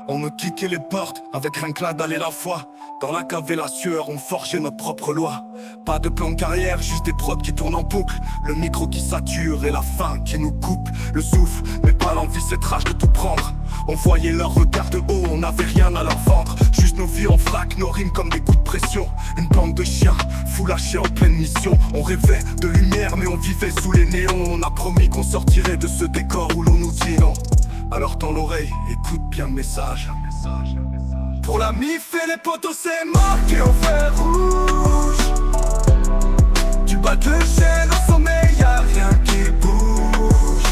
On me kickait les portes avec rien que la dalle et la foi. Dans la cave et la sueur, on forgeait notre propre loi. Pas de plan de carrière, juste des prods qui tournent en boucle. Le micro qui sature et la faim qui nous coupe le souffle, mais pas l'envie, cette rage de tout prendre. On voyait leur regard de haut, on n'avait rien à leur vendre. Juste nos vies en vrac, nos rimes comme des coups de pression. Une bande de chiens, fou lâchés en pleine mission. On rêvait de lumière mais on vivait sous les néons. On a promis qu'on sortirait de ce décor où l'on nous dit non. Alors tends l'oreille, écoute bien le message. Pour la mif et les potos c'est marqué en fer rouge. Tu bats le chêne au sommet, y'a rien qui bouge.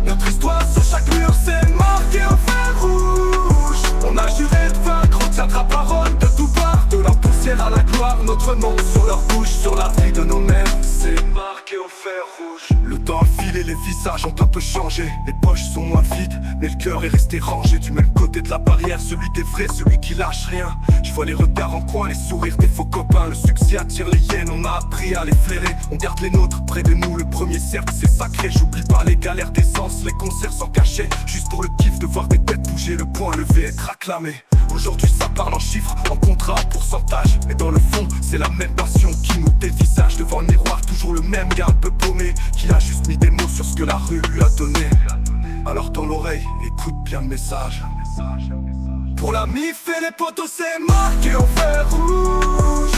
Notre histoire sur chaque mur c'est marqué en fer rouge. On a juré de vaincre, on tiendra parole de tout part. De la poussière à la gloire, notre nom sur leur bouche. Sur la vie de nos mères, c'est marqué au fer rouge. Le temps a filé, les visages ont un peu changé. Les poches sont moins vides, mais le cœur est resté rangé. Du même côté de la barrière, celui des vrais, celui qui lâche rien. Je vois les regards en coin, les sourires des faux copains. Le succès attire les hyènes, on a appris à les flairer. On garde les nôtres près de nous, le premier cercle c'est sacré. J'oublie pas les galères d'essence, les concerts sans cachet. Juste pour le kiff de voir des têtes bouger, le poing levé, être acclamé. Aujourd'hui ça parle en chiffres, en contrat, en pourcentage. Mais dans le fond, c'est la même passion qui nous dévisage. Devant le miroir, toujours le même gars un peu paumé, qui a juste mis des mots sur ce que la rue lui a donné. Alors tends l'oreille, écoute bien le message. Pour la mif et les potos c'est marqué en fer rouge.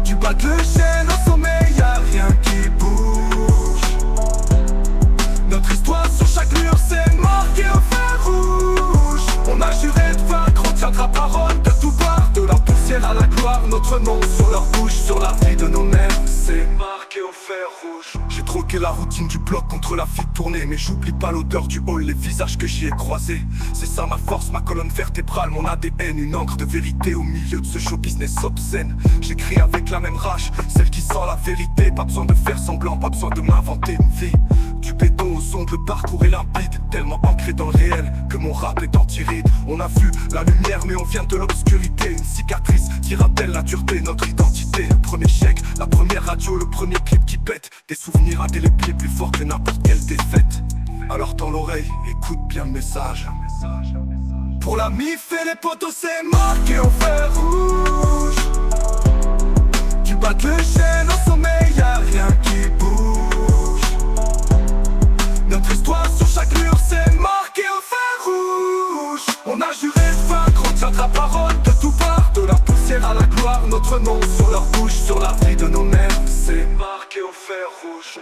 Tu bats le chêne au sommet, y'a rien qui bouge. Notre histoire sur chaque mur c'est marqué en fer rouge. On a juré de vaincre, on tiendra parole de tout part. De la poussière à la gloire, notre nom sur leur bouche. Sur la vie de nos mères, c'est marqué au fer rouge. J'ai troqué la routine du bloc contre la file tournée. Mais j'oublie pas l'odeur du hall, les visages que j'y ai croisés. C'est ça ma force, ma colonne vertébrale, mon ADN. Une encre de vérité au milieu de ce show business obscène. J'écris avec la même rage, celle qui sent la vérité. Pas besoin de faire semblant, pas besoin de m'inventer une vie. Du béton aux ongles, le parcours est limpide. Tellement ancré dans le réel que mon rap est anti-ride. On a vu la lumière mais on vient de l'obscurité. Une cicatrice qui rappelle la dureté, notre identité. Le premier chèque, la première radio, le premier clip qui pète. Des souvenirs indélébiles plus forts que n'importe quelle défaite. Alors tends l'oreille, écoute bien le message. Pour la mif et les potos c'est marqué en fer rouge. Tu bats le chêne au sommet, y'a rien qui bouge. Notre histoire sur chaque mur c'est marqué au fer rouge. On a juré de vaincre, on tiendra parole de tout part. De la poussière à la gloire, notre nom sur leur bouche. Sur la vie de nos mères, c'est marqué au fer rouge.